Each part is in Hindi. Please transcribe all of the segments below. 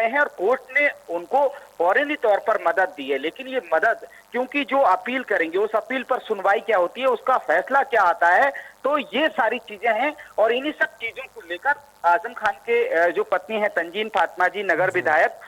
गए हैं और कोर्ट ने उनको फौरनी तौर पर मदद दी है। लेकिन ये मदद, क्योंकि जो अपील करेंगे उस अपील पर सुनवाई क्या होती है, उसका फैसला क्या आता है, तो ये सारी चीजें हैं। और इन्हीं सब चीजों को लेकर आजम खान के जो पत्नी है तंजीन फातिमा जी, नगर विधायक,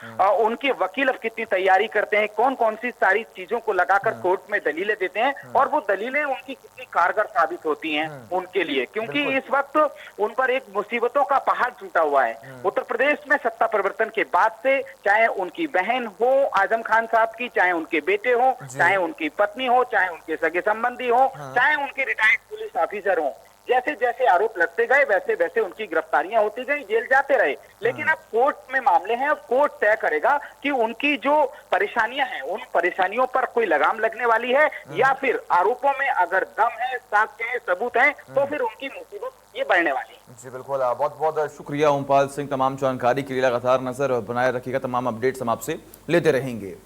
उनके वकील अब कितनी तैयारी करते हैं, कौन कौन सी सारी चीजों को लगाकर कोर्ट में दलीलें देते हैं, और वो दलीलें उनकी कितनी कारगर साबित होती हैं उनके लिए। क्योंकि इस वक्त उन पर एक मुसीबतों का पहाड़ टूटा हुआ है। उत्तर प्रदेश में सत्ता परिवर्तन के बाद से, चाहे उनकी बहन हो आजम खान साहब की, चाहे उनके बेटे हो, चाहे उनकी पत्नी हो, चाहे उनके सगे संबंधी हो, चाहे उनके रिटायर्ड पुलिस ऑफिसर हो, जैसे जैसे आरोप लगते गए वैसे वैसे उनकी गिरफ्तारियां होती गई, जेल जाते रहे। लेकिन अब कोर्ट में मामले हैं, अब कोर्ट तय करेगा कि उनकी जो परेशानियां हैं उन परेशानियों पर कोई लगाम लगने वाली है, या फिर आरोपों में अगर दम है, साक्ष्य है, सबूत है, तो फिर उनकी मुसीबत ये बढ़ने वाली है। जी बिल्कुल, बहुत बहुत शुक्रिया ओमपाल सिंह, तमाम जानकारी के लिए। लगातार नजर बनाए रखिएगा, तमाम अपडेट्स हम आपसे लेते रहेंगे।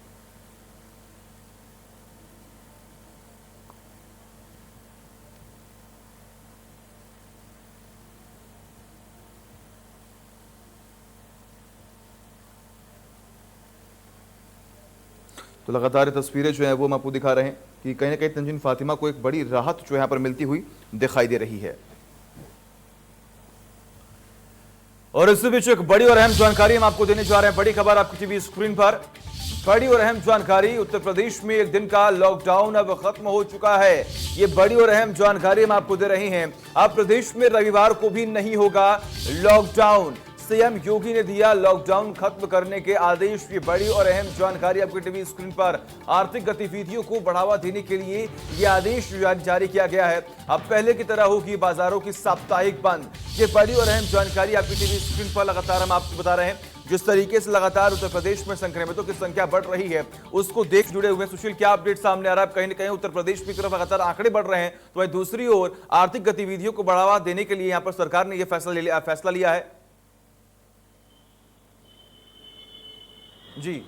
तो लगातार तस्वीरें जो है वो हम आपको दिखा रहे हैं कि कहीं ना कहीं तंजीन फातिमा को एक बड़ी राहत जो यहाँ पर मिलती हुई दिखाई दे रही है। और इसी बीच एक बड़ी और अहम जानकारी हम आपको देने जा रहे हैं। बड़ी खबर आपकी टीवी स्क्रीन पर, बड़ी और अहम जानकारी। उत्तर प्रदेश में एक दिन का लॉकडाउन अब खत्म हो चुका है। ये बड़ी और अहम जानकारी हम आपको दे रहे हैं। अब प्रदेश में रविवार को भी नहीं होगा लॉकडाउन। सीएम योगी ने दिया लॉकडाउन खत्म करने के आदेश। ये बड़ी और अहम जानकारी आपकी टीवी स्क्रीन पर। आर्थिक गतिविधियों को बढ़ावा देने के लिए यह आदेश जारी किया गया है। अब पहले की तरह होगी बाजारों की साप्ताहिक बंद। ये बड़ी और अहम जानकारी आपकी टीवी स्क्रीन पर लगातार हम आपको बता रहे हैं। जिस तरीके से लगातार उत्तर प्रदेश में संक्रमितों की संख्या बढ़ रही है, उसको देख जुड़े हुए सुशील क्या अपडेट सामने आ रहा है? कहीं ना कहीं उत्तर प्रदेश की तरफ लगातार आंकड़े बढ़ रहे हैं, तो वहीं दूसरी ओर आर्थिक गतिविधियों को बढ़ावा देने के लिए यहां पर सरकार ने यह फैसला लिया है। जी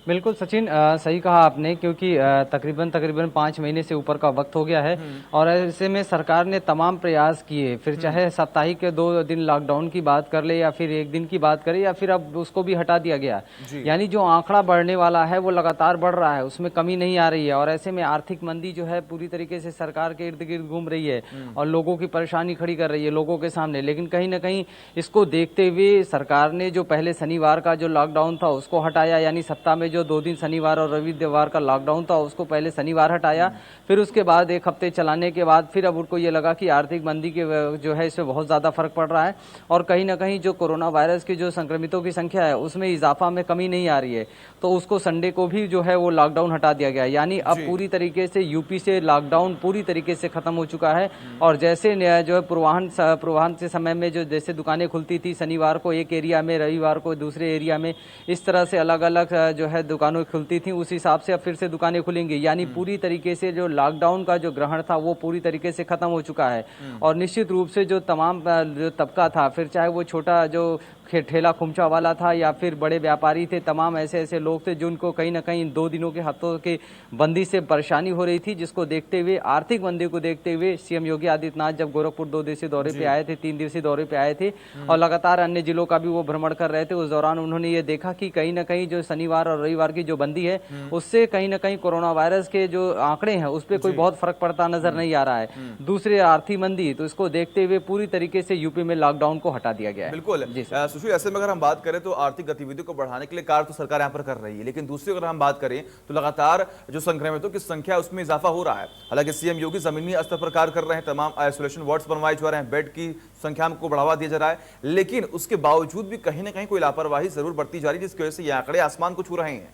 बिल्कुल सचिन, सही कहा आपने, क्योंकि तकरीबन 5 महीने से ऊपर का वक्त हो गया है और ऐसे में सरकार ने तमाम प्रयास किए, फिर चाहे साप्ताहिक के 2 दिन लॉकडाउन की बात कर ले या फिर 1 दिन की बात करें, या फिर अब उसको भी हटा दिया गया। यानी जो आंकड़ा बढ़ने वाला है वो लगातार बढ़ रहा है, उसमें कमी नहीं आ रही है। और ऐसे में आर्थिक मंदी जो है पूरी तरीके से सरकार के इर्द गिर्द घूम रही है और लोगों की परेशानी खड़ी कर रही है लोगों के सामने। लेकिन कहीं ना कहीं इसको देखते हुए सरकार ने जो पहले शनिवार का जो लॉकडाउन था उसको हटाया, यानी सप्ताह में जो 2 दिन शनिवार और रविवार का लॉकडाउन था उसको पहले शनिवार हटाया, फिर उसके बाद 1 हफ्ते चलाने के बाद फिर अब उनको ये लगा कि आर्थिक मंदी के जो है इससे बहुत ज़्यादा फर्क पड़ रहा है और कहीं ना कहीं जो कोरोना वायरस की जो संक्रमितों की संख्या है उसमें इजाफा में कमी नहीं आ रही है, तो उसको संडे को भी जो है वो लॉकडाउन हटा दिया गया। यानी अब पूरी तरीके से यूपी से लॉकडाउन पूरी तरीके से खत्म हो चुका है। और जैसे जो है पूर्वाह्न से समय में जो जैसे दुकानें खुलती थी, शनिवार को एक एरिया में, रविवार को दूसरे एरिया में, इस तरह से अलग अलग जो है दुकानें खुलती थी, उस हिसाब से अब फिर से दुकानें खुलेंगी। यानी पूरी तरीके से जो लॉकडाउन का जो ग्रहण था वो पूरी तरीके से खत्म हो चुका है। और निश्चित रूप से जो तमाम जो तबका था, फिर चाहे वो छोटा जो ठेला खुमचा वाला था या फिर बड़े व्यापारी थे, तमाम ऐसे ऐसे लोग थे जिनको कहीं ना कहीं 2 दिनों के हफ्तों के बंदी से परेशानी हो रही थी, जिसको देखते हुए, आर्थिक मंदी को देखते हुए सीएम योगी आदित्यनाथ जब गोरखपुर 2 दिवसीय दौरे पे आए थे, 3 दिवसीय दौरे पे आए थे और लगातार अन्य जिलों का भी वो भ्रमण कर रहे थे, उस दौरान उन्होंने ये देखा कि कहीं ना कहीं जो शनिवार और रविवार की जो बंदी है उससे कहीं ना कहीं कोरोना वायरस के जो आंकड़े हैं उस पर कोई बहुत फर्क पड़ता नजर नहीं आ रहा है। दूसरे आर्थिक मंदी, तो इसको देखते हुए पूरी तरीके से यूपी में लॉकडाउन को हटा दिया गया है। बिल्कुल सुशील, ऐसे में अगर हम बात करें तो आर्थिक गतिविधियों को बढ़ाने के लिए कार्य तो सरकार यहाँ पर कर रही है, लेकिन दूसरी अगर हम बात करें तो लगातार जो संक्रमितों की संख्या उसमें इजाफा हो रहा है। हालांकि सीएम योगी जमीनी स्तर पर कार्य कर रहे हैं, तमाम आइसोलेशन वार्ड्स बनवाए जा रहे हैं, बेड की संख्या को बढ़ावा दिया जा रहा है, लेकिन उसके बावजूद भी कहीं ना कहीं कोई लापरवाही जरूर बढ़ती जा रही है, जिसकी वजह से ये आंकड़े आसमान को छू रहे हैं।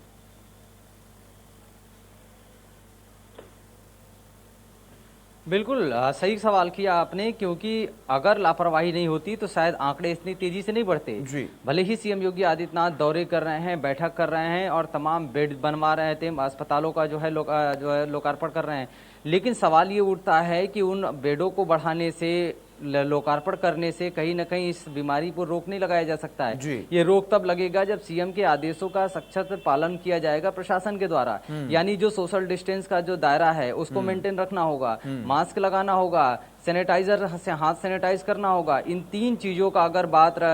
बिल्कुल सही सवाल किया आपने, क्योंकि अगर लापरवाही नहीं होती तो शायद आंकड़े इतनी तेजी से नहीं बढ़ते। भले ही सीएम योगी आदित्यनाथ दौरे कर रहे हैं, बैठक कर रहे हैं और तमाम बेड बनवा रहे थे, अस्पतालों का जो है लोकार्पण कर रहे हैं, लेकिन सवाल ये उठता है कि उन बेडों को बढ़ाने से, लोकार्पण करने से कहीं ना कहीं इस बीमारी पर रोक नहीं लगाया जा सकता है। ये रोक तब लगेगा जब सीएम के आदेशों का सख्त पालन किया जाएगा प्रशासन के द्वारा। यानी जो सोशल डिस्टेंस का जो दायरा है उसको मेंटेन रखना होगा, मास्क लगाना होगा, सैनिटाइजर से हाथ सैनिटाइज करना होगा। इन 3 चीज़ों का अगर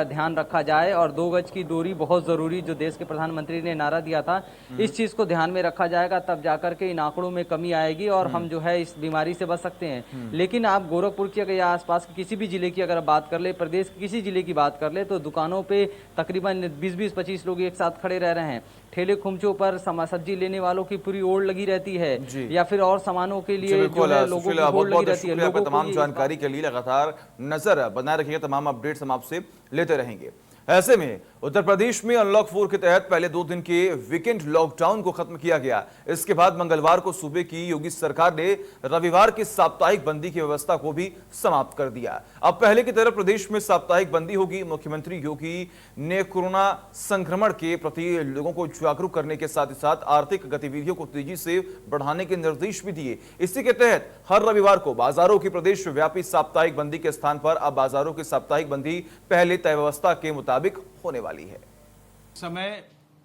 ध्यान रखा जाए और 2 गज की दूरी बहुत ज़रूरी, जो देश के प्रधानमंत्री ने नारा दिया था, इस चीज़ को ध्यान में रखा जाएगा, तब जाकर के इन आंकड़ों में कमी आएगी और हम जो है इस बीमारी से बच सकते हैं। लेकिन आप गोरखपुर की या आसपास की किसी भी जिले की अगर बात कर ले, प्रदेश के किसी जिले की बात कर ले, तो दुकानों पे तकरीबन 20-25 लोग एक साथ खड़े रह रहे हैं। ठेले खुमचों पर सब्जी लेने वालों की पूरी ओड़ लगी रहती है, या फिर और सामानों के लिए जो है लोगों की ओड़ लगी रहती है। तमाम जानकारी के लिए लगातार नजर बनाए रखिएगा, तमाम अपडेट्स हम आपसे लेते रहेंगे। ऐसे में उत्तर प्रदेश में अनलॉक 4 के तहत पहले 2 दिन के वीकेंड लॉकडाउन को खत्म किया गया। इसके बाद मंगलवार को सूबे की योगी सरकार ने रविवार की साप्ताहिक बंदी की व्यवस्था को भी समाप्त कर दिया। अब पहले की तरह प्रदेश में साप्ताहिक बंदी होगी। मुख्यमंत्री योगी ने कोरोना संक्रमण के प्रति लोगों को जागरूक करने के साथ ही साथ आर्थिक गतिविधियों को तेजी से बढ़ाने के निर्देश भी दिए। इसी के तहत हर रविवार को बाजारों की प्रदेश व्यापी साप्ताहिक बंदी के स्थान पर अब बाजारों की साप्ताहिक बंदी पहले तय व्यवस्था के मुताबिक होने वाली है। समय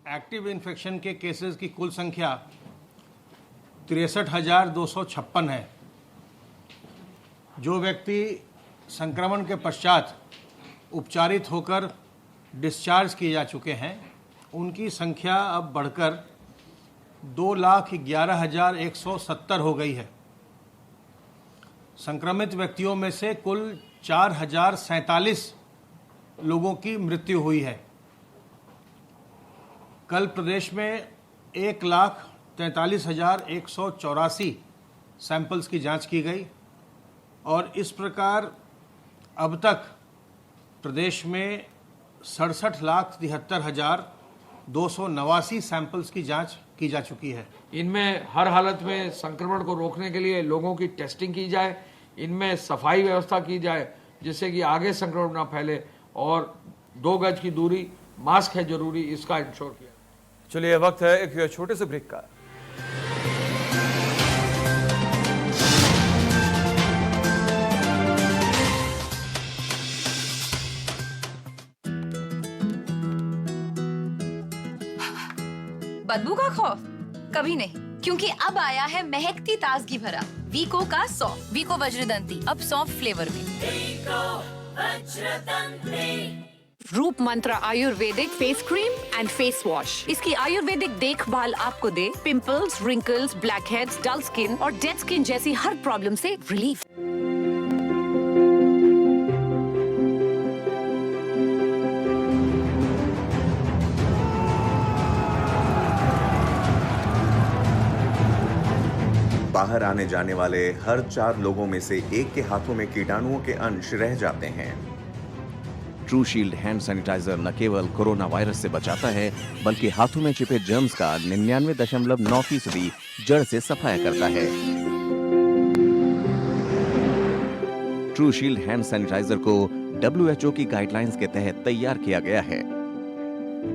एक्टिव इन्फेक्शन के केसेस की कुल संख्या 63,256 है। जो व्यक्ति संक्रमण के पश्चात उपचारित होकर डिस्चार्ज किए जा चुके हैं, उनकी संख्या अब बढ़कर 2,11,170 हो गई है। संक्रमित व्यक्तियों में से कुल 4,047 लोगों की मृत्यु हुई है। कल प्रदेश में 1,43,184 सैंपल्स की जांच की गई और इस प्रकार अब तक प्रदेश में 67,73,289 सैंपल्स की जांच की जा चुकी है। इनमें हर हालत में संक्रमण को रोकने के लिए लोगों की टेस्टिंग की जाए, इनमें सफाई व्यवस्था की जाए जिससे कि आगे संक्रमण ना फैले, और 2 गज की दूरी, मास्क है जरूरी, इसका इंश्योर किया। चलिए वक्त है एक छोटे से ब्रेक का। बदबू का खौफ कभी नहीं, क्योंकि अब आया है महकती ताजगी भरा वीको का सौंफ, वीको वज्रदंती, अब सौंफ फ्लेवर में। Roop Mantra ayurvedic face cream and face wash. इसकी आयुर्वेदिक देखभाल आपको दे pimples, wrinkles, blackheads, dull skin और डेड स्किन जैसी हर प्रॉब्लम से रिलीफ। बाहर आने जाने वाले हर 4 लोगों में से एक के हाथों में कीटाणुओं के अंश रह जाते हैं। ट्रू शील्ड हैंड सैनिटाइजर न केवल कोरोना वायरस से बचाता है, बल्कि हाथों में छिपे जर्म्स का 99.9% जड़ से सफाया करता है। ट्रू शील्ड हैंड सैनिटाइजर को WHO की गाइडलाइंस के तहत तैयार किया गया है।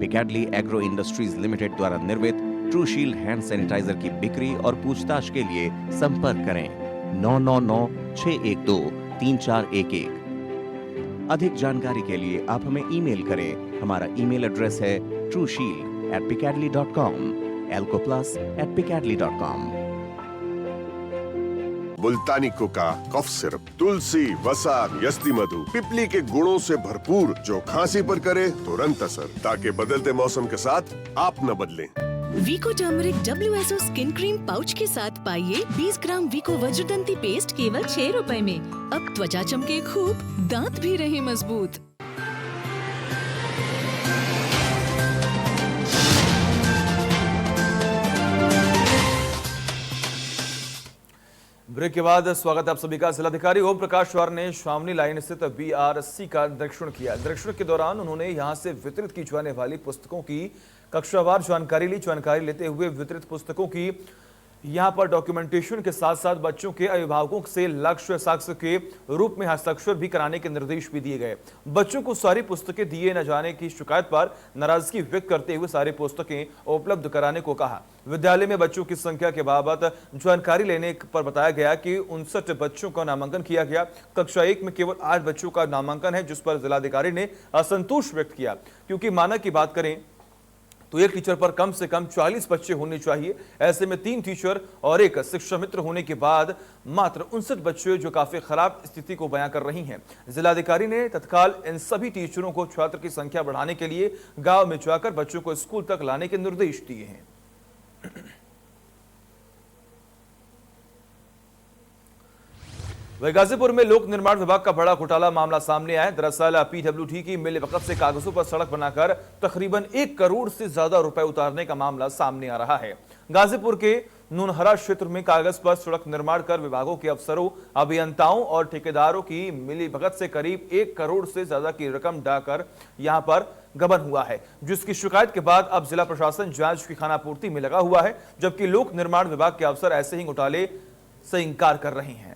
पिकैडली एग्रो इंडस्ट्रीज लिमिटेड द्वारा निर्मित ट्रू शील्ड हैंड सैनिटाइजर की बिक्री और पूछताछ के लिए संपर्क करें 999-612-3411। अधिक जानकारी के लिए आप हमें ईमेल करें। हमारा ईमेल एड्रेस है trueshield@picadly.com, alcoplas@picadly.com। मुल्तानी कोका, कफ सिरप, तुलसी, वसा, यस्ती मधु, पिपली के गुणों से भरपूर, जो खांसी पर करे तुरंत असर, ताकि बदलते मौसम के साथ आप न बदलें। Vicco turmeric WSO skin cream pouch के साथ पाइए 20 ग्राम वीको वज्रदंती पेस्ट केवल 6 रुपए में। अब त्वचा चमके खूब, दांत भी रहे मजबूत। ब्रेक के बाद स्वागत है आप सभी का। जिलाधिकारी ओम प्रकाश वार ने शामली लाइन स्थित BRC का निरीक्षण किया। निरीक्षण के दौरान उन्होंने यहां से वितरित की जाने वाली पुस्तकों की कक्षावार जानकारी ली। जानकारी लेते हुए वितरित पुस्तकों की यहां पर डॉक्यूमेंटेशन के साथ साथ बच्चों के अभिभावकों से लक्ष्य साक्ष्य के रूप में हस्ताक्षर भी कराने के निर्देश भी दिए गए। बच्चों को सारी पुस्तकें दिए न जाने की शिकायत पर नाराजगी व्यक्त करते हुए सारी पुस्तकें उपलब्ध कराने को कहा। विद्यालय में बच्चों की संख्या के बाबत जानकारी लेने पर बताया गया कि 59 बच्चों का नामांकन किया गया। कक्षा 1 में केवल 8 बच्चों का नामांकन है, जिस पर जिलाधिकारी ने असंतोष व्यक्त किया, क्योंकि मानक की बात करें तो तो एक टीचर पर कम से कम 40 बच्चे होने चाहिए। ऐसे में 3 टीचर और एक शिक्षा मित्र होने के बाद मात्र 59 बच्चे, जो काफी खराब स्थिति को बयां कर रही हैं। जिलाधिकारी ने तत्काल इन सभी टीचरों को छात्र की संख्या बढ़ाने के लिए गांव में जाकर बच्चों को स्कूल तक लाने के निर्देश दिए हैं। वही गाजीपुर में लोक निर्माण विभाग का बड़ा घोटाला मामला सामने आया। दरअसल पीडब्ल्यूडी की मिलीभगत से कागजों पर सड़क बनाकर तकरीबन 1 करोड़ से ज्यादा रुपए उतारने का मामला सामने आ रहा है। गाजीपुर के नूनहरा क्षेत्र में कागज पर सड़क निर्माण कर विभागों के अफसरों, अभियंताओं और ठेकेदारों की मिलीभगत से करीब 1 करोड़ से ज्यादा की रकम डाकर यहां पर गबन हुआ है, जिसकी शिकायत के बाद अब जिला प्रशासन जांच की खानापूर्ति में लगा हुआ है, जबकि लोक निर्माण विभाग के अफसर ऐसे ही घोटाले से इंकार कर रहे हैं।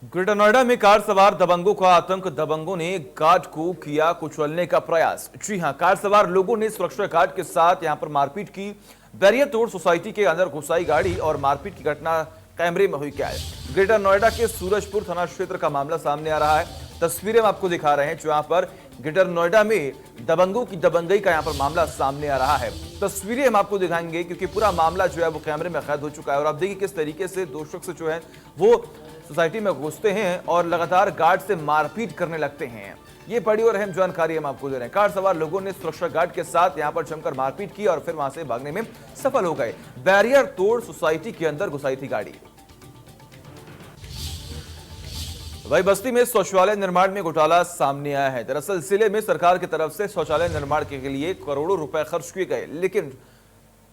ग्रेटर नोएडा में कार सवार दबंगों का आतंक। दबंगों ने गार्ड को किया कुचलने का प्रयास। जी हां, कार सवार लोगों ने सुरक्षा गार्ड के साथ यहां पर मारपीट की। बैरियर तोड़ सोसाइटी के अंदर घुसाई गाड़ी और मारपीट की घटना कैमरे में हुई कैद। ग्रेटर नोएडा के सूरजपुर थाना क्षेत्र का मामला सामने आ रहा है। तस्वीरें हम आपको दिखा रहे हैं, जहां पर ग्रेटर नोएडा में दबंगों की दबंगई का यहां पर मामला सामने आ रहा है। तस्वीरें हम आपको दिखाएंगे क्योंकि पूरा मामला जो है वो कैमरे में कैद हो चुका है। और आप देखिए किस तरीके से 2 शख्स जो है वो सोसाइटी में घुसते हैं और लगातार गार्ड से मारपीट करने लगते हैं। ये बड़ी और अहम जानकारी हम आपको दे रहे हैं। कार सवार लोगों ने सुरक्षा गार्ड के साथ यहां पर जमकर मारपीट की और फिर वहां से भागने में सफल हो गए। बैरियर तोड़ सोसाइटी के अंदर घुसाई थी गाड़ी। वही बस्ती में शौचालय निर्माण में घोटाला सामने आया है। दरअसल जिले में सरकार की तरफ से शौचालय निर्माण के लिए करोड़ों रुपए खर्च किए गए, लेकिन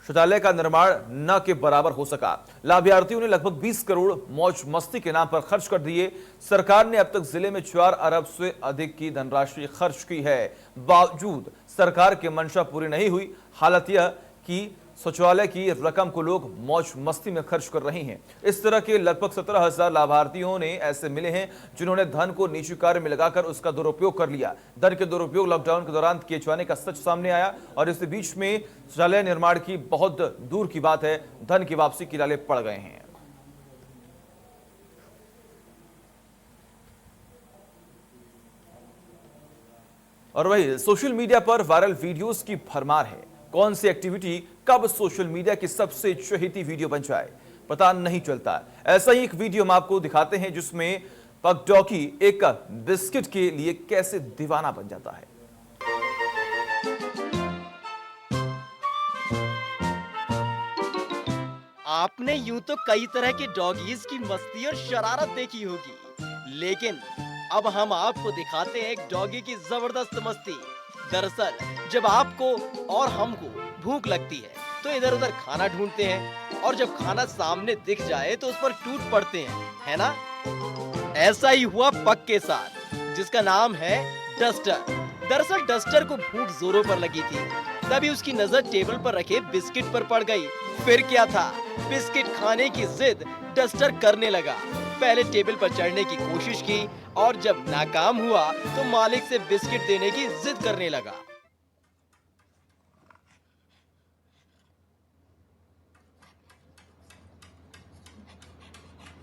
शौचालय का निर्माण न के बराबर हो सका। लाभार्थियों ने लगभग 20 करोड़ मौज मस्ती के नाम पर खर्च कर दिए। सरकार ने अब तक जिले में 4 अरब से अधिक की धनराशि खर्च की है। बावजूद सरकार की मंशा पूरी नहीं हुई। हालत यह कि शौचालय की रकम को लोग मौज मस्ती में खर्च कर रहे हैं। इस तरह के लगभग 17,000 लाभार्थियों ने ऐसे मिले हैं जिन्होंने धन को निजी कार्य में लगाकर उसका दुरुपयोग कर लिया। धन के दुरुपयोग लॉकडाउन के दौरान किए जाने का सच सामने आया और इस बीच में शौचालय निर्माण की बहुत दूर की बात है, धन की वापसी की लाले पड़ गए हैं। और वही सोशल मीडिया पर वायरल वीडियोस की भरमार है। कौन सी एक्टिविटी कब सोशल मीडिया की सबसे चहेती वीडियो बन जाए पता नहीं चलता। ऐसा ही एक वीडियो हम आपको दिखाते हैं जिसमें पग डॉगी एक बिस्किट के लिए कैसे दीवाना बन जाता है। आपने यूं तो कई तरह के डॉगीज की मस्ती और शरारत देखी होगी, लेकिन अब हम आपको दिखाते हैं एक डॉगी की जबरदस्त मस्ती। दरअसल जब आपको और हमको भूख लगती है तो इधर उधर खाना ढूंढते हैं और जब खाना सामने दिख जाए तो उस पर टूट पड़ते हैं, है ना? ऐसा ही हुआ पग के साथ, जिसका नाम है डस्टर। दरअसल डस्टर को भूख जोरों पर लगी थी, तभी उसकी नजर टेबल पर रखे बिस्किट पर पड़ गई। फिर क्या था, बिस्किट खाने की जिद डस्टर करने लगा। पहले टेबल पर चढ़ने की कोशिश की और जब नाकाम हुआ तो मालिक से बिस्किट देने की जिद करने लगा।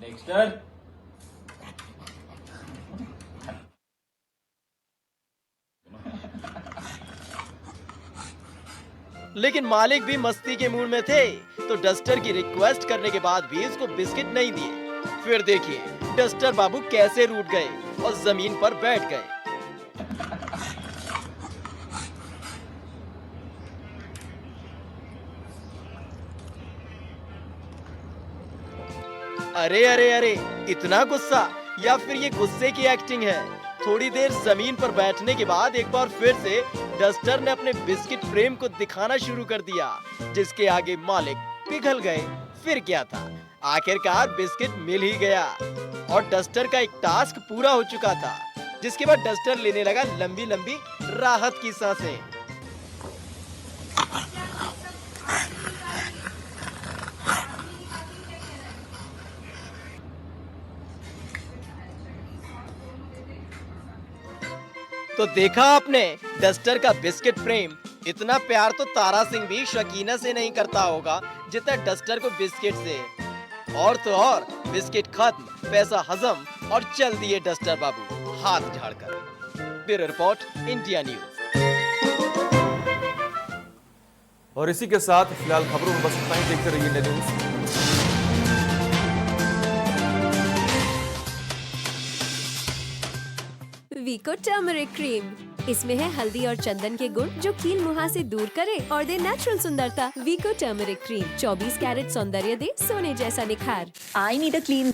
नेक्स्ट लेकिन मालिक भी मस्ती के मूड में थे, तो डस्टर की रिक्वेस्ट करने के बाद भी उसको बिस्किट नहीं दिए। फिर देखिए डस्टर बाबू कैसे रूठ गए और जमीन पर बैठ गए। अरे अरे अरे, इतना गुस्सा, या फिर ये गुस्से की एक्टिंग है? थोड़ी देर जमीन पर बैठने के बाद एक बार फिर से डस्टर ने अपने बिस्किट फ्रेम को दिखाना शुरू कर दिया, जिसके आगे मालिक पिघल गए। फिर क्या था, आखिरकार बिस्किट मिल ही गया और डस्टर का एक टास्क पूरा हो चुका था, जिसके बाद डस्टर लेने लगा लंबी लंबी राहत की सांसें। तो देखा आपने, डस्टर का बिस्किट फ्रेम इतना प्यार तो तारा सिंह भी शकीना से नहीं करता होगा जितना डस्टर को बिस्किट से। और तो और बिस्किट खत्म, पैसा हजम और चल दिए डस्टर बाबू हाथ झाड़कर। Bureau report, India News. और इसी के साथ फिलहाल खबरों में बस इतना ही। देखते रहिए इंडिया न्यूज। वीको टर्मरिक क्रीम, इसमें है हल्दी और चंदन के गुण जो कील मुहासे दूर करे और दे नेचुरल सुंदरता। वीको टर्मरिक क्रीम 24 कैरेट सौंदर्य दे सोने जैसा निखार। I need a clean